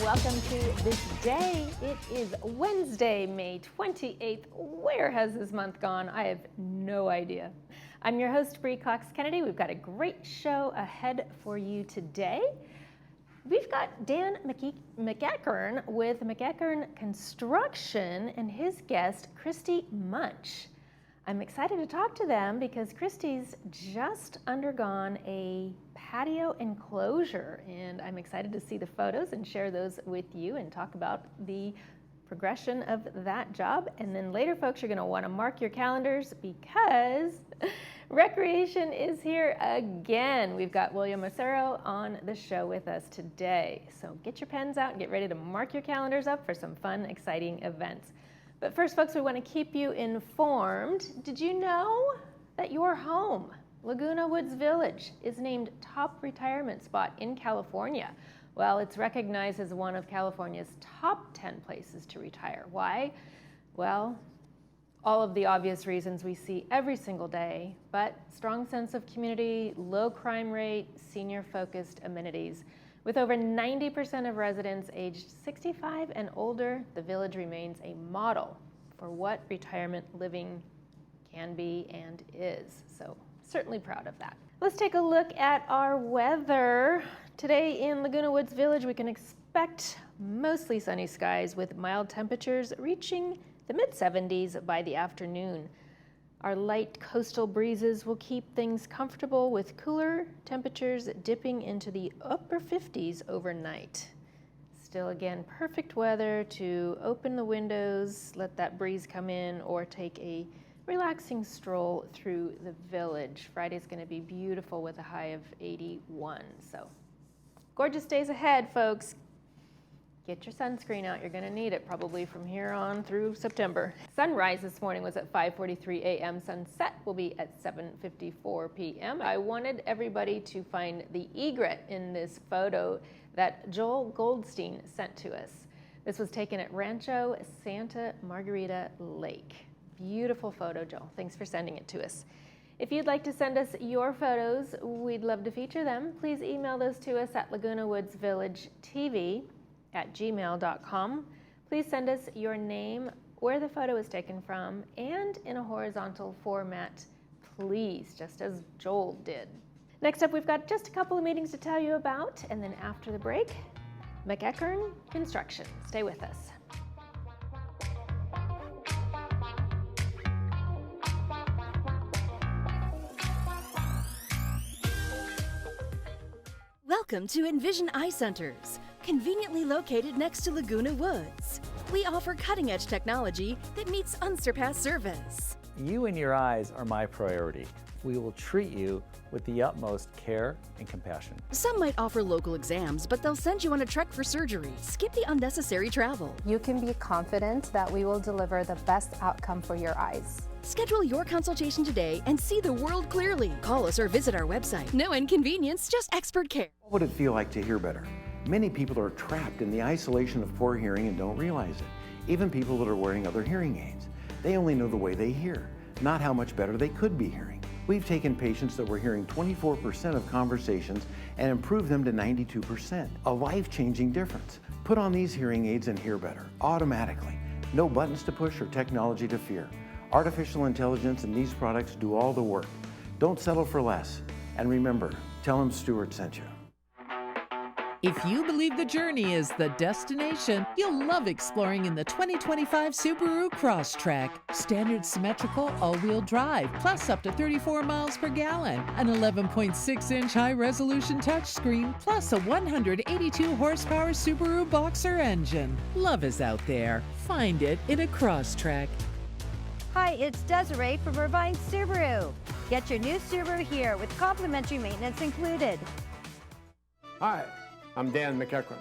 Welcome to This Day. It is Wednesday, May 28th. Where has this month gone? I have no idea. I'm your host, Bree Cox Kennedy. We've got a great show ahead for you today. We've got Dan McEachern with McEachern Construction and his guest, Christy Munch. I'm excited to talk to them because Christy's just undergone a patio enclosure, and I'm excited to see the photos and share those with you and talk about the progression of that job. And then later, folks, you're going to want to mark your calendars because recreation is here again. We've got William Macero on the show with us today. So get your pens out and get ready to mark your calendars up for some fun, exciting events. But first, folks, we want to keep you informed. Did you know that your home, Laguna Woods Village, is named top retirement spot in California? Well, it's recognized as one of California's top 10 places to retire. Why? Well, all of the obvious reasons we see every single day, but strong sense of community, low crime rate, senior-focused amenities. With over 90% of residents aged 65 and older, the village remains a model for what retirement living can be and is. So certainly proud of that. Let's take a look at our weather. Today in Laguna Woods Village, we can expect mostly sunny skies with mild temperatures reaching the mid-70s by the afternoon. Our light coastal breezes will keep things comfortable with cooler temperatures dipping into the upper 50s overnight. Still, again, perfect weather to open the windows, let that breeze come in, or take a relaxing stroll through the village. Friday's going to be beautiful with a high of 81. So, gorgeous days ahead, folks. Get your sunscreen out. You're going to need it probably from here on through September. Sunrise this morning was at 5:43 a.m. Sunset will be at 7:54 p.m. I wanted everybody to find the egret in this photo that Joel Goldstein sent to us. This was taken at Rancho Santa Margarita Lake. Beautiful photo, Joel. Thanks for sending it to us. If you'd like to send us your photos, we'd love to feature them. Please email those to us at lagunawoodsvillagetv@gmail.com. Please send us your name, where the photo is taken from, and in a horizontal format, please, just as Joel did. Next up, we've got just a couple of meetings to tell you about, and then after the break, McEachern Construction. Stay with us. Welcome to Envision Eye Centers, conveniently located next to Laguna Woods. We offer cutting-edge technology that meets unsurpassed service. You and your eyes are my priority. We will treat you with the utmost care and compassion. Some might offer local exams, but they'll send you on a trek for surgery. Skip the unnecessary travel. You can be confident that we will deliver the best outcome for your eyes. Schedule your consultation today and see the world clearly. Call us or visit our website. No inconvenience, just expert care. What would it feel like to hear better? Many people are trapped in the isolation of poor hearing and don't realize it. Even people that are wearing other hearing aids. They only know the way they hear, not how much better they could be hearing. We've taken patients that were hearing 24% of conversations and improved them to 92%. A life-changing difference. Put on these hearing aids and hear better, automatically. No buttons to push or technology to fear. Artificial intelligence and these products do all the work. Don't settle for less. And remember, tell them Stuart sent you. If you believe the journey is the destination, you'll love exploring in the 2025 Subaru Crosstrek. Standard symmetrical all-wheel drive, plus up to 34 miles per gallon. An 11.6-inch high-resolution touchscreen, plus a 182-horsepower Subaru Boxer engine. Love is out there. Find it in a Crosstrek. Hi, it's Desiree from Irvine Subaru. Get your new Subaru here with complimentary maintenance included. Hi, I'm Dan McEachern.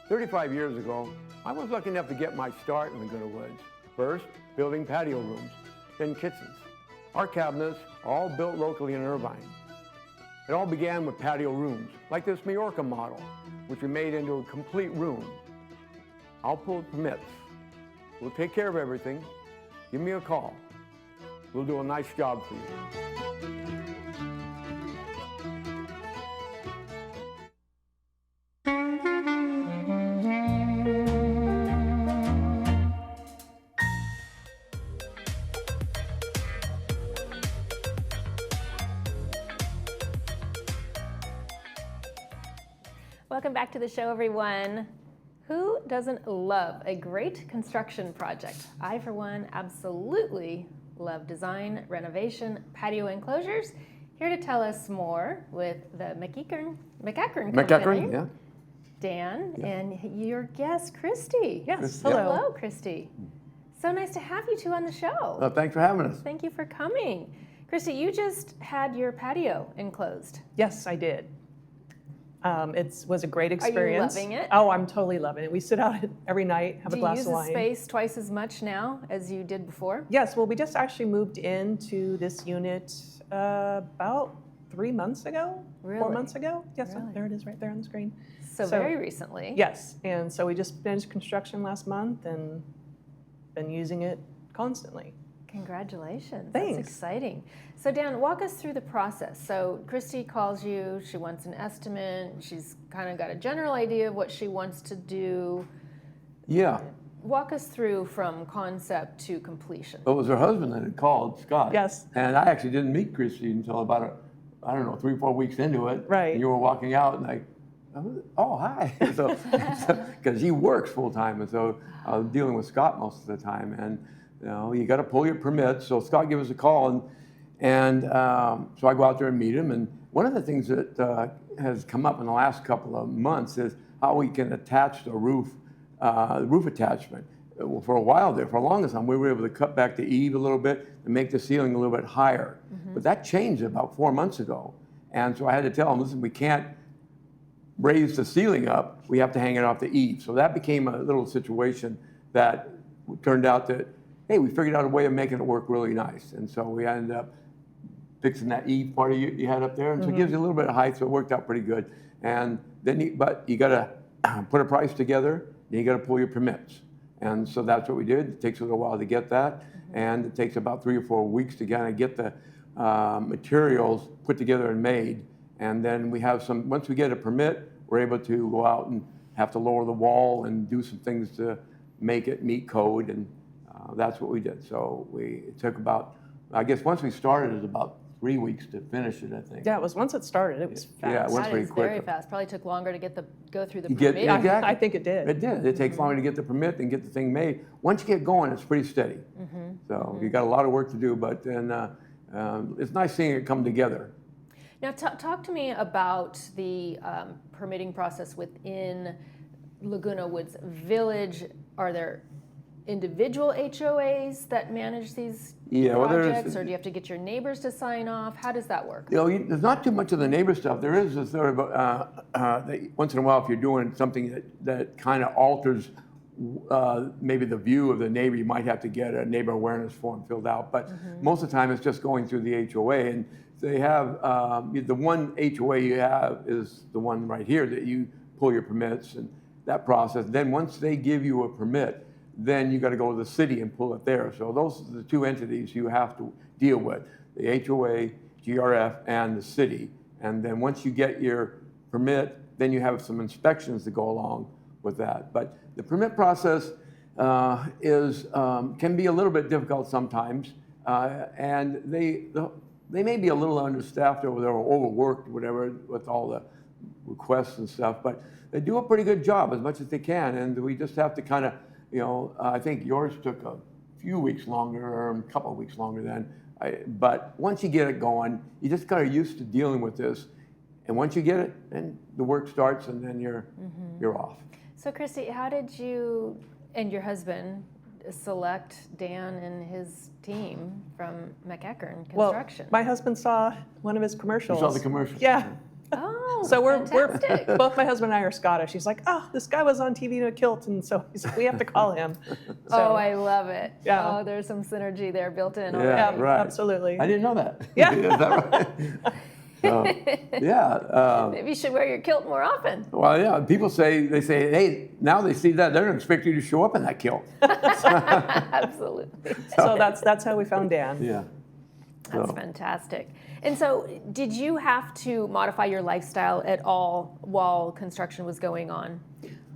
35 years ago, I was lucky enough to get my start in Laguna Woods. First, building patio rooms, then kitchens. Our cabinets are all built locally in Irvine. It all began with patio rooms, like this Majorca model, which we made into a complete room. I'll pull permits. We'll take care of everything. Give me a call. We'll do a nice job for you. welcome back to the show, everyone. Who doesn't love a great construction project? I, for one, absolutely love design, renovation, patio enclosures. Here to tell us more with the McEachern Company. yeah. Dan, and your guest, Christy. Yes, Yeah. hello. Hello, Christy. So nice to have you two on the show. Thanks for having us. Thank you for coming. Christy, you just had your patio enclosed. Yes, I did. It was a great you experience. loving it? Oh, I'm totally loving it. We sit out every night, have Do a you glass use of the wine. space twice as much now as you did before? Yes, well, we just actually moved into this unit about 3 months ago, Really? 4 months ago. Yes, Really? there it is right there on the screen. So very recently. Yes, and so we just finished construction last month and been using it constantly. Congratulations. Thanks. That's exciting. So Dan, walk us through the process. So Christy calls you, she wants an estimate, she's kind of got a general idea of what she wants to do. Yeah. Walk us through from concept to completion. It was her husband that had called, Scott. Yes. And I actually didn't meet Christy until about, 3 or 4 weeks into it. Right. And you were walking out and oh, hi. So, because he works full time, and so I was dealing with Scott most of the time. And you got to pull your permits. So Scott gave us a call, and so I go out there and meet him. And one of the things that has come up in the last couple of months is how we can attach the roof attachment. Well, for a while there, for the longest time, we were able to cut back the eave a little bit and make the ceiling a little bit higher. But that changed about 4 months ago. And so I had to tell him, listen, we can't raise the ceiling up, we have to hang it off the eave. So that became a little situation that turned out that, hey, we figured out a way of making it work really nice. And so we ended up fixing that eave part of you had up there. And so it gives you a little bit of height, so it worked out pretty good. And then but you got to put a price together, and you got to pull your permits. And so that's what we did. It takes a little while to get that. And it takes about 3 or 4 weeks to kind of get the materials put together and made. And then we have once we get a permit, we're able to go out and have to lower the wall and do some things to make it meet code. And that's what we did. So it took about, I guess once we started, it was about 3 weeks to finish it, I think. Yeah, it was once it started, it was fast. Yeah, it went That pretty is quick. very fast. Probably took longer to go through the Get- permit. yeah. Exactly. I think it did. It did. It takes longer to get the permit than get the thing made. Once you get going, it's pretty steady. So you got a lot of work to do, but then it's nice seeing it come together. Now, talk to me about the permitting process within Laguna Woods Village. Are there individual HOAs that manage these projects, or do you have to get your neighbors to sign off? How does that work? There's not too much of the neighbor stuff. There is a sort of once in a while, if you're doing something that kind of alters maybe the view of the neighbor, you might have to get a neighbor awareness form filled out. But most of the time, it's just going through the HOA. And they have the one HOA you have is the one right here that you pull your permits and that process. Then once they give you a permit, then you got to go to the city and pull it there. So those are the two entities you have to deal with: the HOA, GRF, and the city. And then once you get your permit, then you have some inspections to go along with that. But the permit process can be a little bit difficult sometimes, and they may be a little understaffed over there or overworked, whatever, with all the requests and stuff. But they do a pretty good job as much as they can, and we just have to kind of, I think yours took a few weeks longer, or a couple of weeks longer than. But once you get it going, you just got used to dealing with this. And once you get it, then the work starts, and then you're off. So Christy, how did you and your husband select Dan and his team from McEachern Construction? Well, my husband saw one of his commercials. You saw the commercials? Yeah. Oh, So we're fantastic. both my husband and I are Scottish. He's like, oh, this guy was on TV in a kilt, and so he's like, we have to call him. So, Oh, I love it. Yeah. Oh, there's some synergy there built in Yeah, already. right. Absolutely. I didn't know that. Yeah. Is that right? So, yeah. Maybe you should wear your kilt more often. Well, yeah. People say, hey, now they see that, they're going to expect you to show up in that kilt. Absolutely. So that's how we found Dan. Yeah. That's fantastic. And so, did you have to modify your lifestyle at all while construction was going on?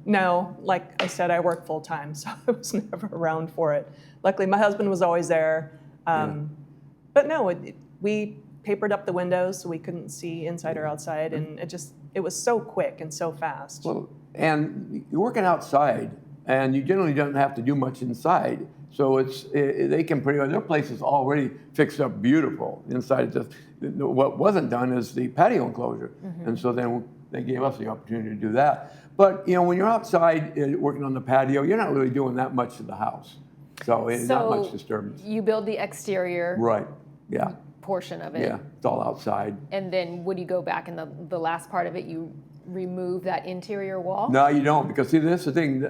No, like I said, I work full time, so I was never around for it. Luckily, my husband was always there. But no, we papered up the windows so we couldn't see inside or outside, and it just It was so quick and so fast. Well, and you're working outside, and you generally don't have to do much inside. So they can their place is already fixed up beautiful. Inside, just what wasn't done is the patio enclosure, and so then they gave us the opportunity to do that. But when you're outside working on the patio, you're not really doing that much to the house, so it's not much disturbance. You build the exterior, Right? Yeah. portion of it. Yeah, it's all outside. And then would you go back in the last part of it, you remove that interior wall? No, you don't, because see, this is the thing.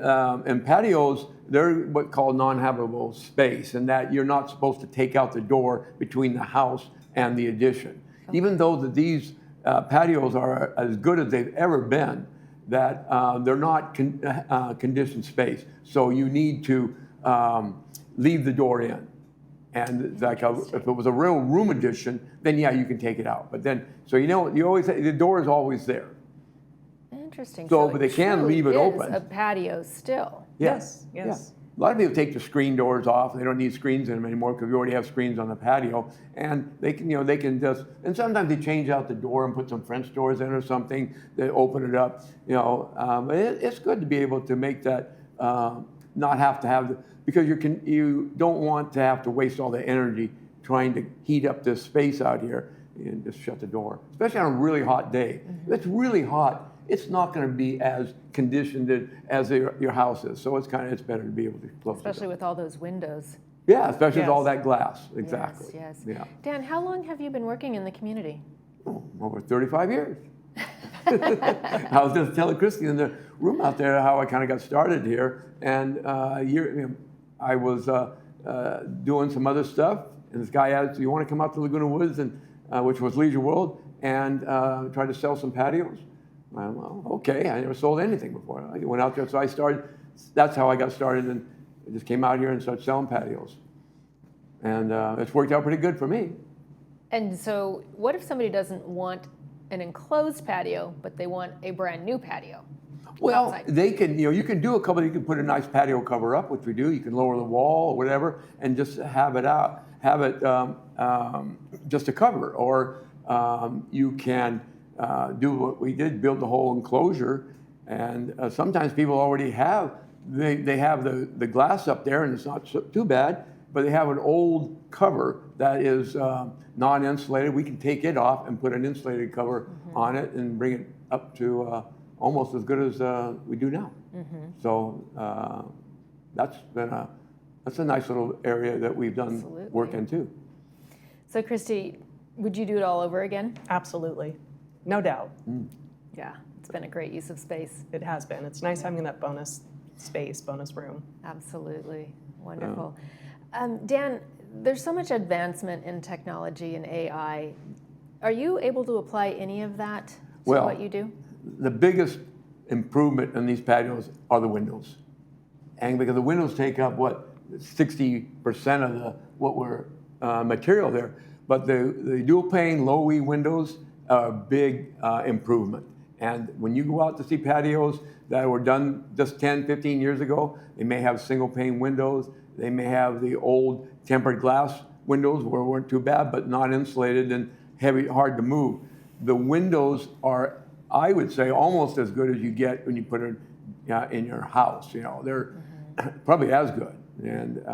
In patios, they're what's called non-habitable space, and that you're not supposed to take out the door between the house and the addition. Okay. Even though these patios are as good as they've ever been, that they're not conditioned space. So you need to leave the door in. And if it was a real room addition, then yeah, you can take it out. But then, so you always, the door is always there. Interesting. So, but they can leave it open. A patio still. Yes. Yeah. A lot of people take the screen doors off. They don't need screens in them anymore because we already have screens on the patio. And they can, they can just, and sometimes they change out the door and put some French doors in or something. They open it up, it's good to be able to make that, not have to have, because you don't want to have to waste all the energy trying to heat up this space out here and just shut the door, especially on a really hot day. If it's really hot, it's not going to be as conditioned as your house is. So it's better to be able to close it. Especially with all those windows. Yeah, especially with all that glass. Exactly. Yes. Yeah. Dan, how long have you been working in the community? Over 35 years. I was just telling Christy in the room out there how I kind of got started here. And I was doing some other stuff, and this guy asked, "Do you want to come out to Laguna Woods," and which was Leisure World, and try to sell some patios? Well, okay. I never sold anything before. I went out there, so I started. That's how I got started, and I just came out here and started selling patios. And it's worked out pretty good for me. And so, what if somebody doesn't want an enclosed patio, but they want a brand new patio? Well, outside? they can, you can do a couple. You can put a nice patio cover up, which we do. You can lower the wall or whatever, and just have it out, just a cover. Or you can do what we did, build the whole enclosure. And sometimes people already have, they have the glass up there, and it's not too bad. But they have an old cover that is non-insulated. We can take it off and put an insulated cover on it and bring it up to almost as good as we do now. So that's a nice little area that we've done work in too. So Christy, would you do it all over again? Absolutely, no doubt. Yeah, it's been a great use of space. It has been. It's nice having that bonus space, bonus room. Absolutely, wonderful. Dan, there's so much advancement in technology and AI. Are you able to apply any of that to what you do? The biggest improvement in these patios are the windows. And because the windows take up, 60% of what we're material there. But the dual pane, low E windows are a big improvement. And when you go out to see patios that were done just 10, 15 years ago, they may have single pane windows. They may have the old tempered glass windows where weren't too bad, but not insulated and heavy, hard to move. The windows are, I would say, almost as good as you get when you put it in your house. They're probably as good. And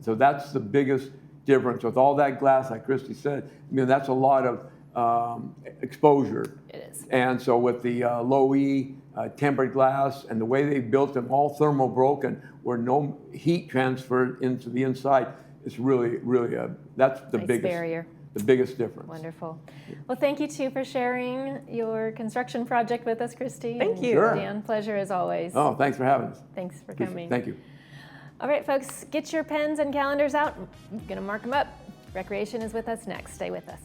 so that's the biggest difference. With all that glass, like Christy said, that's a lot of exposure. It is. And so with the low E tempered glass and the way they built them, all thermal broken, where no heat transferred into the inside, it's really, really that's the nice biggest barrier. The biggest difference. Wonderful. Well, thank you too for sharing your construction project with us, Christy. Thank you. Sure. Dan, pleasure as always. Oh, thanks for having us. Thanks for coming. Thank you. All right, folks, get your pens and calendars out. I'm going to mark them up. Recreation is with us next. Stay with us.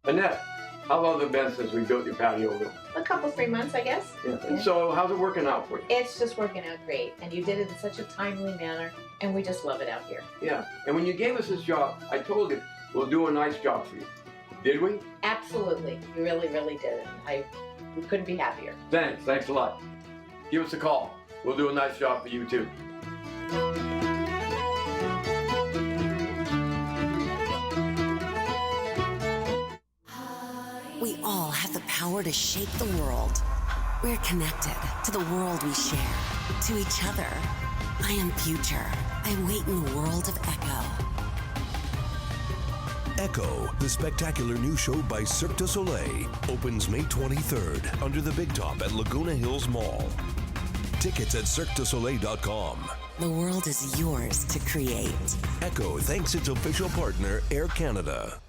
Annette, how long has it been since we built your patio room? A couple, 3 months, I guess. Yeah. So how's it working out for you? It's just working out great, and you did it in such a timely manner, and we just love it out here. Yeah, and when you gave us this job, I told you, we'll do a nice job for you. Did we? Absolutely. You really, really did it. I We couldn't be happier. Thanks a lot. Give us a call. We'll do a nice job for you too. We all have the power to shape the world. We're connected to the world we share, to each other. I am Future. I wait in the world of Echo. Echo, the spectacular new show by Cirque du Soleil, opens May 23rd under the Big Top at Laguna Hills Mall. Tickets at cirquedusoleil.com. The world is yours to create. Echo thanks its official partner, Air Canada.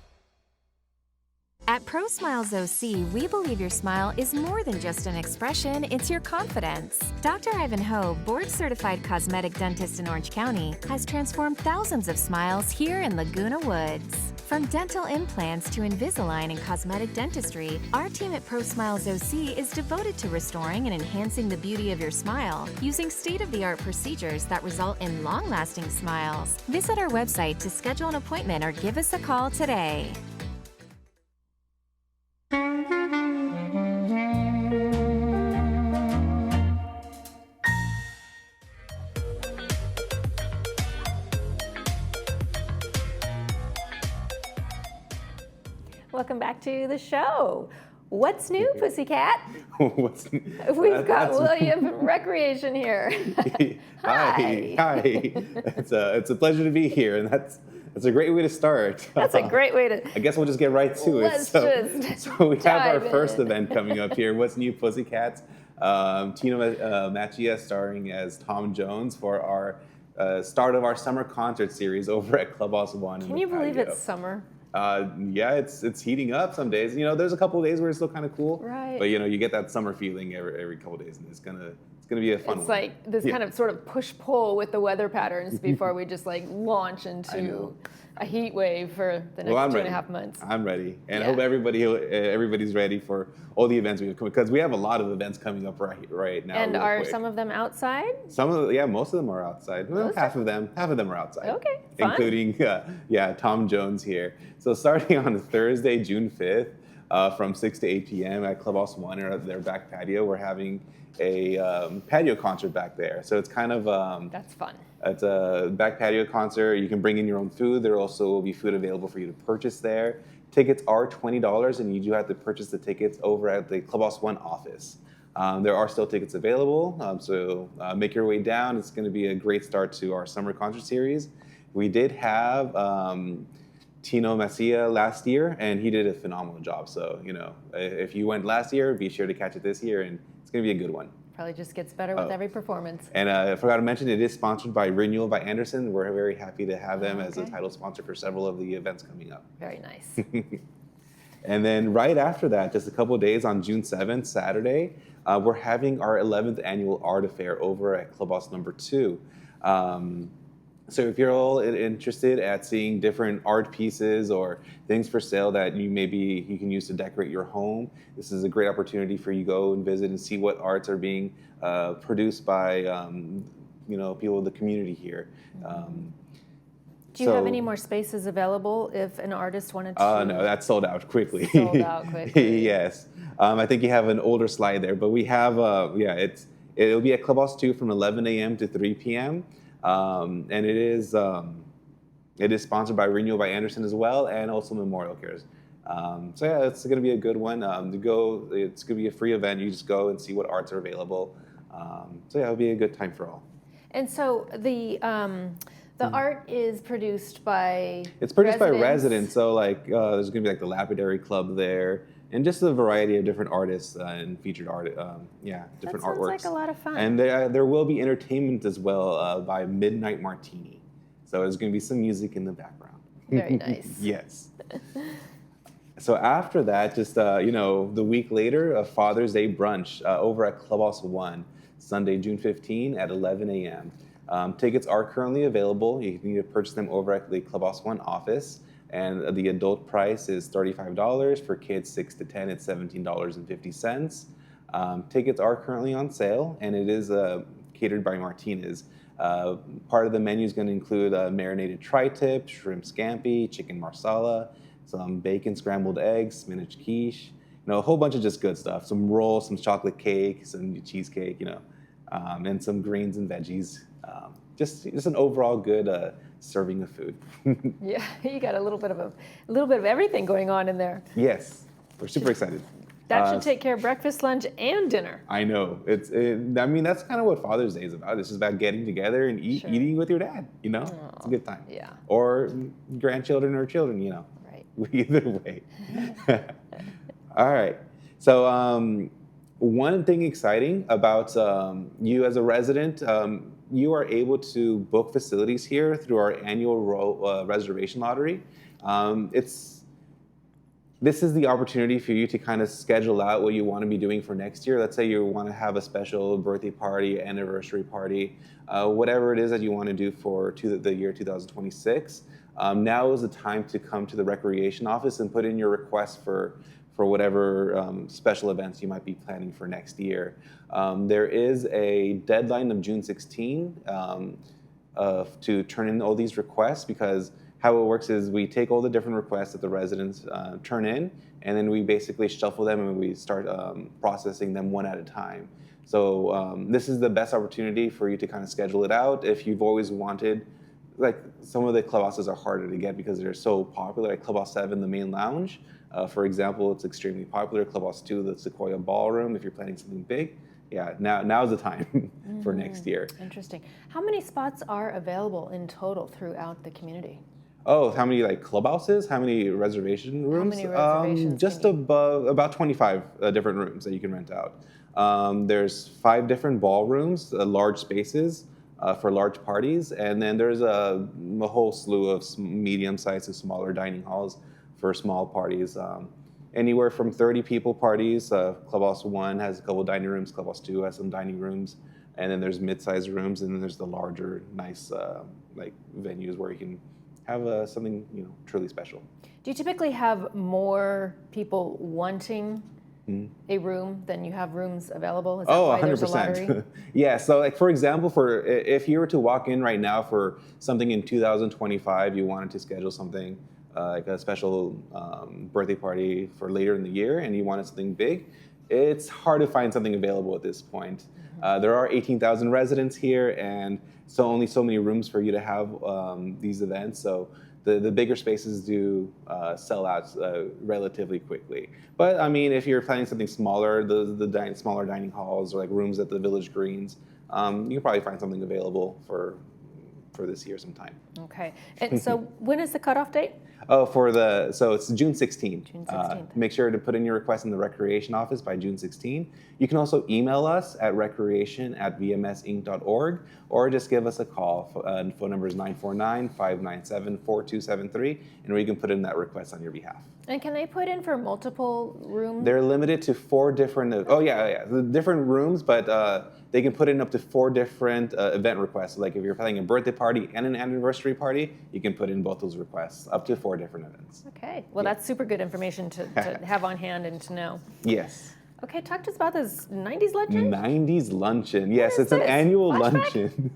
At Pro Smiles OC, we believe your smile is more than just an expression, it's your confidence. Dr. Ivan Ho, board-certified cosmetic dentist in Orange County, has transformed thousands of smiles here in Laguna Woods. From dental implants to Invisalign and cosmetic dentistry, our team at Pro Smiles OC is devoted to restoring and enhancing the beauty of your smile using state-of-the-art procedures that result in long-lasting smiles. Visit our website to schedule an appointment or give us a call today. Welcome back to the show. What's new, Pussycat? What's new? We've got William from Recreation here. Hi. It's a pleasure to be here, and that's a great way to start. That's a great way to. I guess we'll just get right to it. Let's just so we have our dive first in. event coming up here. What's new, Pussycats? Tino Machia starring as Tom Jones for our start of our summer concert series over at Clubhouse One. Can you believe it's summer? Yeah, it's heating up some days. You know, there's a couple of days where it's still kind of cool. Right. But you know, you get that summer feeling every couple of days, and it's gonna be a fun one. It's like this kind of sort of push-pull with the weather patterns before we just like launch into a heat wave for the next 2.5 months. I'm ready, and I hope everybody's ready for all the events we have coming, because we have a lot of events coming up right now. And are some of them outside? Most of them are outside. Well, half of them are outside. Okay, fun. Including Tom Jones here. So starting on Thursday, June 5th, from 6 to 8 p.m. at Clubhouse One or at their back patio, we're having a patio concert back there. So it's kind of that's fun. It's a back patio concert. You can bring in your own food. There also will be food available for you to purchase there. Tickets are $20, and you do have to purchase the tickets over at the Clubhouse One office. There are still tickets available, so make your way down. It's going to be a great start to our summer concert series. We did have Tino Machia last year, and he did a phenomenal job. So, you know, if you went last year, be sure to catch it this year, and it's going to be a good one. Probably just gets better with every performance. And I forgot to mention, it is sponsored by Renewal by Anderson. We're very happy to have them as a title sponsor for several of the events coming up. Very nice. And then right after that, just a couple of days on June 7th, Saturday, we're having our 11th annual art affair over at Clubhouse Number 2. So if you're all interested at seeing different art pieces or things for sale that you can use to decorate your home, this is a great opportunity for you to go and visit and see what arts are being produced by people in the community here. Do you have any more spaces available if an artist wanted to? No, that's sold out quickly. Sold out quickly. Yes. I think you have an older slide there, but we have, it'll be at Clubhouse 2 from 11 a.m. to 3 p.m. And it is sponsored by Renewal by Anderson as well, and also Memorial Cares. It's going to be a good one. It's going to be a free event. You just go and see what arts are available. It'll be a good time for all. And so the art is produced by It's produced by residents. So there's going to be like the Lapidary Club there, and just a variety of different artists and featured art, different artworks. That sounds like a lot of fun. And there will be entertainment as well by Midnight Martini. So there's going to be some music in the background. Very nice. Yes. So after that, just the week later, a Father's Day brunch over at Clubhouse One, Sunday, June 15 at 11 a.m. Tickets are currently available. You need to purchase them over at the Clubhouse One office. And the adult price is $35. For kids 6 to 10, it's $17.50. Tickets are currently on sale, and it is catered by Martinez. Part of the menu is going to include marinated tri-tip, shrimp scampi, chicken marsala, some bacon scrambled eggs, spinach quiche, and a whole bunch of just good stuff. Some rolls, some chocolate cake, some cheesecake, and some greens and veggies. Just an overall good serving of food. Yeah, you got a little bit of everything going on in there. Yes, we're super excited. That should take care of breakfast, lunch, and dinner. I know. That's kind of what Father's Day is about. It's just about getting together and eating with your dad. It's a good time. Yeah. Or grandchildren or children. Right. Either way. All right. So one thing exciting about you as a resident, you are able to book facilities here through our annual reservation lottery. This is the opportunity for you to kind of schedule out what you want to be doing for next year. Let's say you want to have a special birthday party, anniversary party, whatever it is that you want to do for the year 2026. Now is the time to come to the recreation office and put in your request for whatever special events you might be planning for next year. There is a deadline of June 16 to turn in all these requests, because how it works is we take all the different requests that the residents turn in, and then we basically shuffle them and we start processing them one at a time. So this is the best opportunity for you to kind of schedule it out. If you've always wanted, like some of the clubhouses are harder to get because they're so popular, like Clubhouse 7, the main lounge, for example, it's extremely popular. Clubhouse 2, the Sequoia Ballroom, if you're planning something big. Yeah, now's the time for next year. Interesting. How many spots are available in total throughout the community? Oh, how many clubhouses? How many reservation rooms? How many reservations? Just about 25 different rooms that you can rent out. There's 5 different ballrooms, large spaces for large parties, and then there's a whole slew of medium-sized to smaller dining halls for small parties. Anywhere from 30 people parties. Clubhouse 1 has a couple dining rooms. Clubhouse 2 has some dining rooms. And then there's mid-sized rooms, and then there's the larger, nice venues where you can have something truly special. Do you typically have more people wanting a room than you have rooms available? Is that why 100%. there's a lottery? Yeah, so for example, if you were to walk in right now for something in 2025, you wanted to schedule something like a special birthday party for later in the year, and you wanted something big, it's hard to find something available at this point. There are 18,000 residents here, and so only so many rooms for you to have these events. So the bigger spaces do sell out relatively quickly. But I mean, if you're planning something smaller, the smaller dining halls or like rooms at the Village Greens, you can probably find something available for this year sometime. Okay. And so when is the cutoff date? Oh, so it's June 16th. June 16th. Make sure to put in your request in the recreation office by June 16th. You can also email us at recreation@vmsinc.org, or just give us a call. Phone number is 949-597-4273, and we can put in that request on your behalf. And can they put in for multiple rooms? They're limited to 4 different, the different rooms, but they can put in up to 4 different event requests. Like if you're planning a birthday party and an anniversary party, you can put in both those requests, up to 4 different events. Okay, well that's super good information to have on hand and to know. Yes. Okay, talk to us about this 90s luncheon. 90s luncheon, yes, it's an annual luncheon.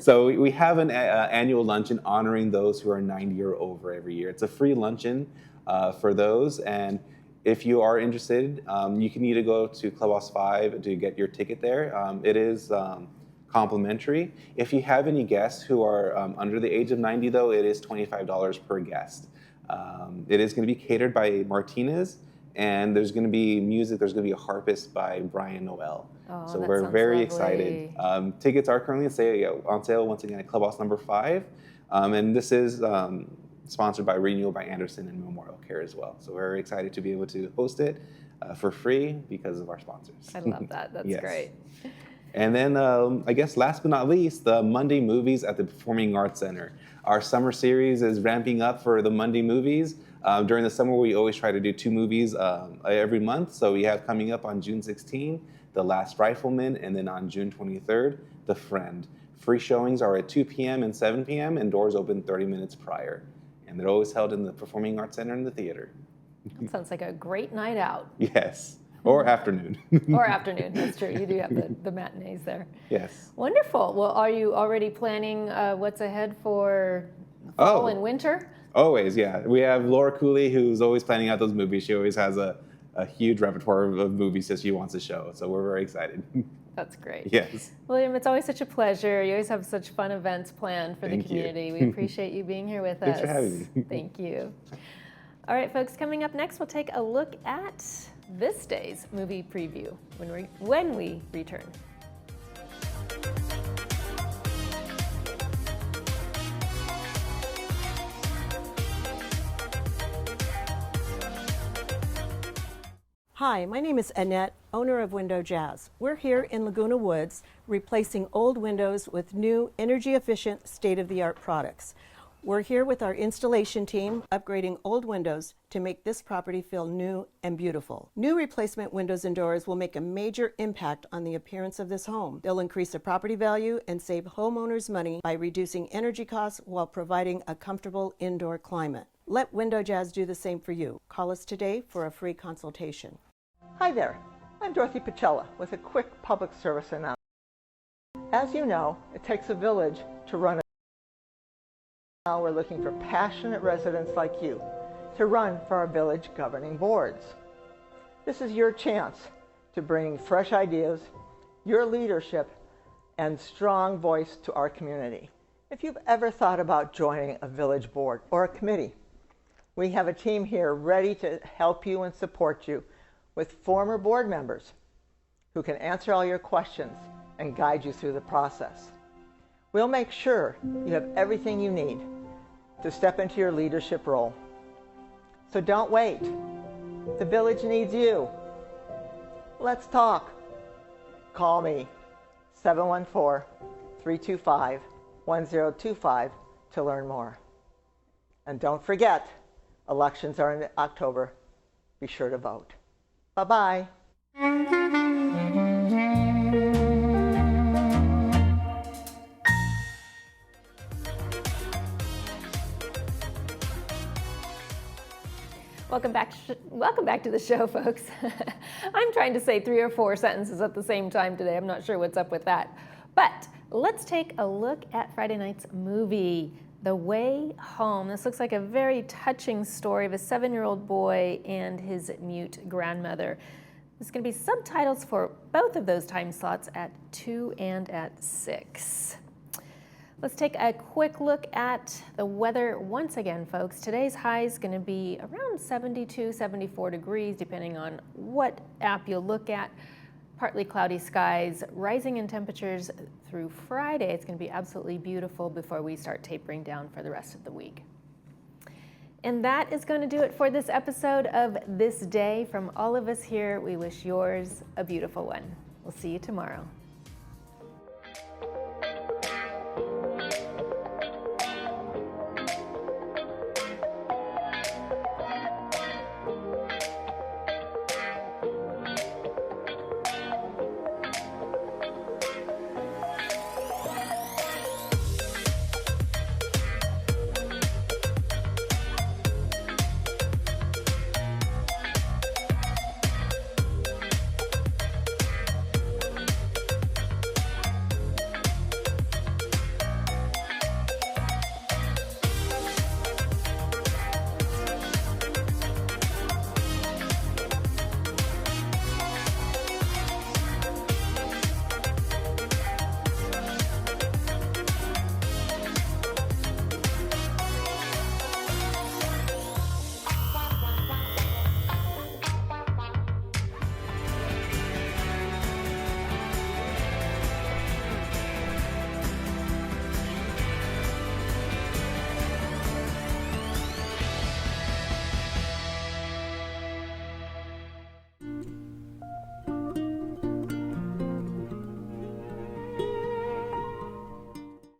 So we have an annual luncheon honoring those who are 90 or over every year. It's a free luncheon for those, and if you are interested, you can either go to Clubhouse 5 to get your ticket there. It is complimentary. If you have any guests who are under the age of 90, though, it is $25 per guest. It is going to be catered by Martinez, and there's going to be music. There's going to be a harpist by Brian Noel. Oh, so that we're sounds very lovely. excited. Tickets are currently on sale once again at Clubhouse number 5, and this is sponsored by Renewal by Anderson and Memorial Care as well. So we're very excited to be able to host it for free because of our sponsors. I love that. That's Yes. great. And then I guess last but not least, the Monday movies at the Performing Arts Center. Our summer series is ramping up for the Monday movies. During the summer, we always try to do 2 movies every month. So we have coming up on June 16, The Last Rifleman, and then on June 23rd, The Friend. Free showings are at 2 p.m. and 7 p.m. and doors open 30 minutes prior. And they're always held in the Performing Arts Center in the theater. That sounds like a great night out. Yes, or afternoon. Or afternoon, that's true. You do have the matinees there. Yes. Wonderful. Well, are you already planning what's ahead for fall and winter? Always, yeah. We have Laura Cooley, who's always planning out those movies. She always has a a huge repertoire of movies that she wants to show. So we're very excited. That's great. Yes. William, it's always such a pleasure. You always have such fun events planned for Thank the community. you. We appreciate you being here with us. Thanks for having me. Thank you. All right, folks, coming up next, we'll take a look at this day's movie preview when we return. Hi, my name is Annette, owner of Window Jazz. We're here in Laguna Woods, replacing old windows with new, energy-efficient, state-of-the-art products. We're here with our installation team, upgrading old windows to make this property feel new and beautiful. New replacement windows and doors will make a major impact on the appearance of this home. They'll increase the property value and save homeowners money by reducing energy costs while providing a comfortable indoor climate. Let Window Jazz do the same for you. Call us today for a free consultation. Hi there, I'm Dorothy Pacella with a quick public service announcement. As you know, it takes a village to run a now we're looking for passionate residents like you to run for our village governing boards. This is your chance to bring fresh ideas, your leadership, and strong voice to our community. If you've ever thought about joining a village board or a committee, we have a team here ready to help you and support you with former board members who can answer all your questions and guide you through the process. We'll make sure you have everything you need to step into your leadership role. So don't wait. The village needs you. Let's talk. Call me, 714-325-1025 to learn more. And don't forget, elections are in October. Be sure to vote. Bye-bye. Welcome back to the show, folks. I'm trying to say 3 or 4 sentences at the same time today. I'm not sure what's up with that. But let's take a look at Friday night's movie, The Way Home. This looks like a very touching story of a 7-year-old boy and his mute grandmother. There's going to be subtitles for both of those time slots at 2 and at 6. Let's take a quick look at the weather once again, folks. Today's high is going to be around 72, 74 degrees, depending on what app you look at. Partly cloudy skies, rising in temperatures through Friday. It's going to be absolutely beautiful before we start tapering down for the rest of the week. And that is going to do it for this episode of This Day. From all of us here, we wish yours a beautiful one. We'll see you tomorrow.